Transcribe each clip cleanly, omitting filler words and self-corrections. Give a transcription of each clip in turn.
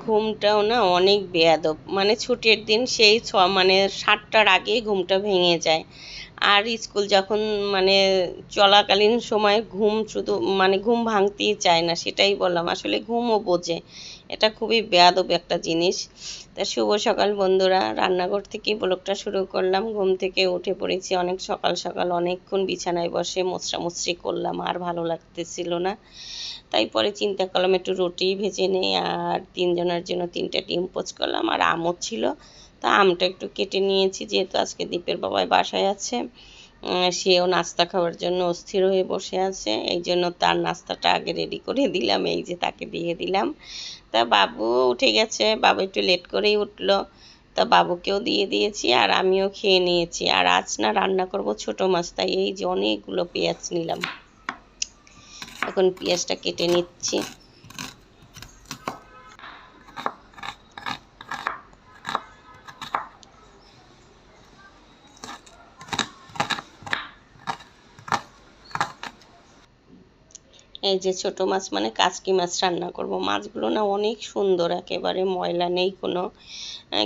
ঘুমটাও না অনেক বেয়াদব, মানে ছুটির দিন সেই 7টার আগেই ঘুমটা ভেঙে যায়। আর স্কুল যখন মানে চলাকালীন সময় ঘুম শুধু ঘুম ভাঙতেই চায় না, সেটাই বললাম, আসলে ঘুমও বোঝে। এটা খুবই বেয়াদব একটা জিনিস। তা শুভ সকাল বন্ধুরা, রান্নাঘর থেকেই ব্লগটা শুরু করলাম। ঘুম থেকে উঠে পড়েছি অনেক সকাল সকাল, অনেকক্ষণ বিছানায় বসে মোছরামুছরি করলাম, আর ভালো লাগতেছিল না। তাই পরে চিন্তা করলাম একটু রুটি ভেজে নিই, আর তিনজনের জন্য 3টা ডিম পোচ করলাম, আর আমও ছিল। তা আমটা একটু কেটে নিয়েছি, যেহেতু আজকে দীপের বাবাই বাসায় আছে। সেও নাস্তা খাওয়ার জন্য অস্থির হয়ে বসে আছে, এই জন্য তার নাস্তাটা আগে রেডি করে দিলাম, এই যে তাকে দিয়ে দিলাম। তা বাবু উঠে গেছে, বাবু একটু লেট করেই উঠলো। তা বাবুকেও দিয়ে দিয়েছি, আর আমিও খেয়ে নিয়েছি। আর আজ না রান্না করব ছোট মাছ, তাই এই যে অনেকগুলো পেঁয়াজ নিলাম, এখন পেঁয়াজটা কেটে নিচ্ছি। এই যে ছোট মাছ মানে কাচকি মাছ রান্না করব। মাছগুলো না অনেক সুন্দর, একেবারে ময়লা নেই কোনো।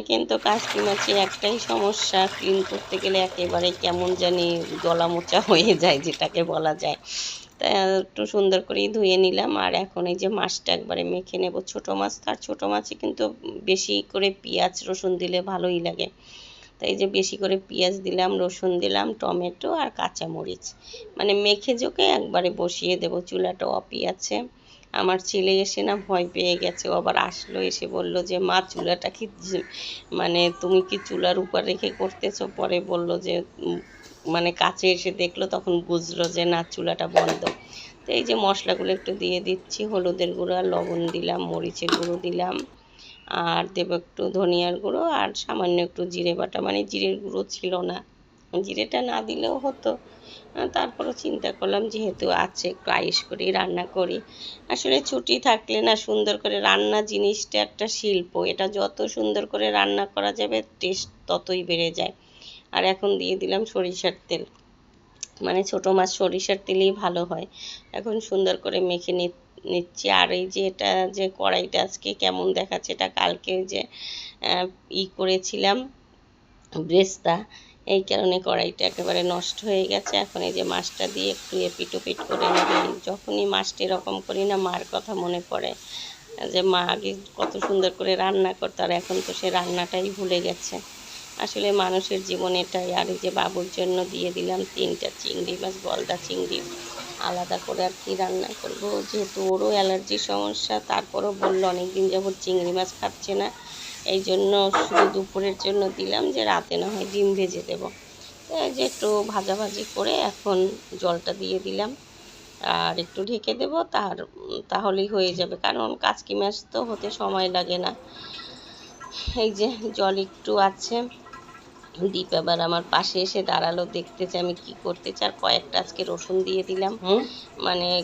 কিন্তু কাচকি মাছে একটাই সমস্যা, ক্লিন করতে গেলে একেবারে কেমন জানি গলা মোচা হয়ে যায়, যেটাকে বলা যায়। তা একটু সুন্দর করেই ধুয়ে নিলাম, আর এখন এই যে মাছটা একবারে মেখে নেব। ছোট মাছ, তার ছোট মাছে কিন্তু বেশি করে পেঁয়াজ রসুন দিলে ভালোই লাগে। তাই এই যে বেশি করে পেঁয়াজ দিলাম, রসুন দিলাম, টমেটো আর কাঁচামরিচ, মেখে জোকে একবারে বসিয়ে দেব। চুলাটা অফই আছে। আমার ছেলে এসে না ভয় পেয়ে গেছে, ও আবার আসলো, এসে বলল যে মা চুলাটা কি তুমি কি চুলার উপর রেখে করতেছো? পরে বলল যে কাছে এসে দেখলো, তখন বুঝলো যে না, চুলাটা বন্ধ। তো এই যে মশলাগুলো একটু দিয়ে দিচ্ছি, হলুদের গুঁড়ো আর লবণ দিলাম, মরিচের গুঁড়ো দিলাম, আর দেবো একটু ধনিয়ার গুঁড়ো, আর সামান্য একটু জিরে বাটা, জিরের গুঁড়ো ছিল না, জিরেটা না দিলেও হতো। তারপরও চিন্তা করলাম যেহেতু আছে, একটু আয়েশ করেই রান্না করি। আসলে ছুটি থাকলে না সুন্দর করে রান্না জিনিসটা একটা শিল্প, এটা যত সুন্দর করে রান্না করা যাবে টেস্ট ততই বেড়ে যায়। আর এখন দিয়ে দিলাম সরিষার তেল, ছোট মাছ সরিষার তেলেই ভালো হয়। এখন সুন্দর করে মেখে নিচ্ছি। আর এই যে এটা যে কড়াইটা আজকে কেমন দেখাচ্ছে, এটা কালকে যে করেছিলাম ব্রেস্তা, এই কারণে কড়াইটা একেবারে নষ্ট হয়ে গেছে। এখন এই যে মাছটা দিয়ে একটু এপিট ওপিট করে নেবে। যখনই মাছটা এরকম করি না, মার কথা মনে পড়ে, যে মা আগে কত সুন্দর করে রান্না করতো, আর এখন তো সে রান্নাটাই ভুলে গেছে। আসলে মানুষের জীবন এটাই। আর এই যে বাবুর জন্য দিয়ে দিলাম 3টা চিংড়ি মাছ, গলদা চিংড়ি। আলাদা করে আর কি রান্না করব, যেহেতু ওরও অ্যালার্জির সমস্যা, তারপরও বললো অনেকদিন যাবত চিংড়ি মাছ খাচ্ছে না, এই জন্য শুধু দুপুরের জন্য দিলাম, যে রাতে না হয় ডিম ভেজে দেবো। এই যে একটু ভাজাভাজি করে এখন জলটা দিয়ে দিলাম, আর একটু ঢেকে দেবো, তাহলেই হয়ে যাবে, কারণ কাচকি মাছ তো হতে সময় লাগে না। এই যে জল একটু আছে। দীপ আবার আমার পাশে এসে দাঁড়ালো, দেখতেছে আমি কি করতেছি, আর কয়েকটা আজকে রসুন দিয়ে দিলাম,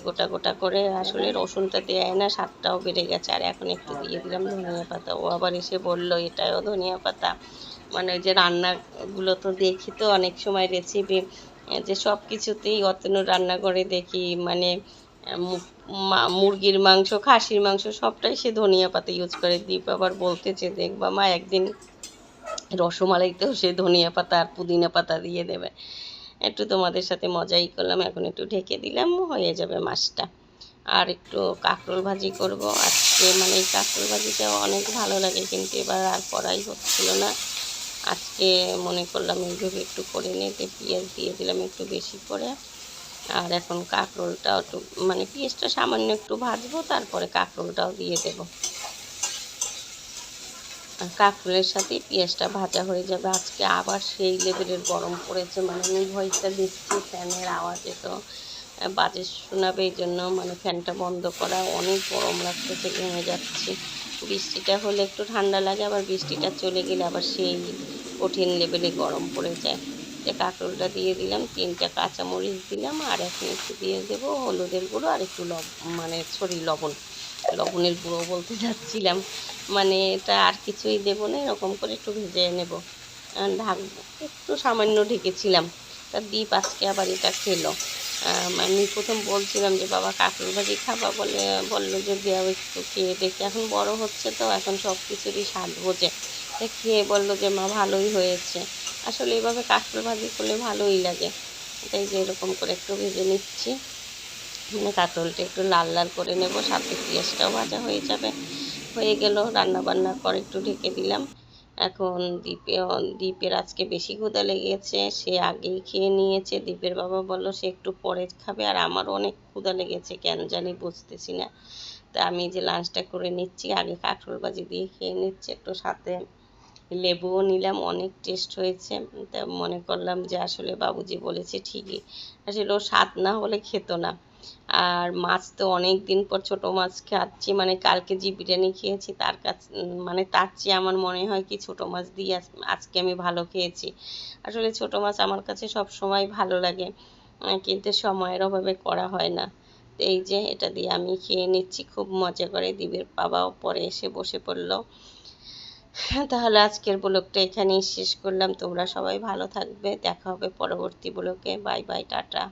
গোটা গোটা করে। আসলে রসুনটা দেয় না, স্বাদটাও বেড়ে গেছে। আর এখন একটু দিয়ে দিলাম ধনিয়া পাতা। ও আবার এসে বলল এটাও ধনিয়া পাতা। ওই যে রান্নাগুলো তো দেখি, তো অনেক সময় রেসিপি, যে সব কিছুতেই অতনু রান্না করে দেখি, মুরগির মাংস, খাসির মাংস, সবটাই সে ধনিয়া পাতা ইউজ করে। দীপ আবার বলতেছে দেখবা মা, একদিন রসমালাইতেও সে ধনিয়া পাতা আর পুদিনা পাতা দিয়ে দেবে। একটু তোমাদের সাথে মজাই করলাম। এখন একটু ঢেকে দিলাম, হয়ে যাবে মাছটা। আর একটু কাঁকরোল ভাজি করব আজকে, এই কাঁকরোল ভাজিটা অনেক ভালো লাগে, কিন্তু এবার আর করাই হচ্ছিল না। আজকে মনে করলাম এইভাবে একটু করে নিতে, পেঁয়াজ দিয়ে দিলাম একটু বেশি করে। আর এখন কাঁকরোলটাও একটু পেঁয়াজটা সামান্য একটু ভাজবো, তারপরে কাঁকরোলটাও দিয়ে দেবো। কাঁকরোলের সাথে পেঁয়াজটা ভাজা হয়ে যাবে। আজকে আবার সেই লেভেলের গরম পড়েছে, আমি ভয়েসটা দিচ্ছি ফ্যানের আওয়াজে, তো বাজে শোনাবে, এই জন্য ফ্যানটা বন্ধ করা। অনেক গরম লাগতেছে, ঘেমে যাচ্ছি। বৃষ্টিটা হলে একটু ঠান্ডা লাগে, আবার বৃষ্টিটা চলে গেলে আবার সেই কঠিন লেভেলে গরম পড়ে যায়। যে কাঁকরোলটা দিয়ে দিলাম, 3টা কাঁচামরিচ দিলাম, আর এখন একটু দিয়ে দেবো হলুদের গুঁড়ো, আর একটু লবণের গুঁড়ো বলতে যাচ্ছিলাম। এটা আর কিছুই দেবো না, এরকম করে একটু ভেজে নেব। ঢাকবো, একটু সামান্য ঢেকেছিলাম। তা দীপ আজকে আবার এটা খেলো। আমি প্রথম বলছিলাম যে বাবা কাঁকরোল ভাজি খাবা, বললো যে দেও একটু খেয়ে দেখি। এখন বড় হচ্ছে তো এখন সব কিছুরই স্বাদ বোঝে। তা খেয়ে বললো যে মা ভালোই হয়েছে। আসলে এইভাবে কাঁকরোল ভাজি করলে ভালোই লাগে। তাই যে এরকম করে একটু ভেজে নিচ্ছি, মানে কাঁকরোলটা একটু লাল লাল করে নেব, সাথে পেঁয়াজটাও ভাজা হয়ে যাবে। হয়ে গেল, রান্না বান্নার পর একটু ঢেকে দিলাম। এখন দ্বীপের আজকে বেশি ক্ষুধা লেগেছে, সে আগেই খেয়ে নিয়েছে। দ্বীপের বাবা বলল সে একটু পরে খাবে, আর আমারও অনেক ক্ষুধা লেগেছে, কেন জানি বুঝতেছি না। তা আমি যে লাঞ্চটা করে নিচ্ছি, আগে কাঁকরোল ভাজি দিয়ে খেয়ে নিচ্ছি, একটু সাথে লেবুও নিলাম, অনেক টেস্ট হয়েছে। তা মনে করলাম যে আসলে বাবুজি বলেছে ঠিকই, আসলে ও স্বাদ না হলে খেত না। আর মাছ তো অনেক দিন পর ছোট মাছ খাচ্ছি, মানে কালকে যে বিরিয়ানি খেয়েছি তার কাছে মানে তার চেয়ে আমার মনে হয় কি ছোট মাছ দিয়ে আজকে আমি ভালো খেয়েছি। আসলে ছোট মাছ আমার কাছে সব সময় ভালো লাগে, কিন্তু সময়ের অভাবে করা হয় না। তো এই যে এটা দিয়ে আমি খেয়ে নিচ্ছি খুব মজা করে। দিবির বাবাও পরে এসে বসে পড়লো। তাহলে আজকের ব্লগটা এখানেই শেষ করলাম। তোমরা সবাই ভালো থাকবে, দেখা হবে পরবর্তী ব্লগে। Bye bye, tata.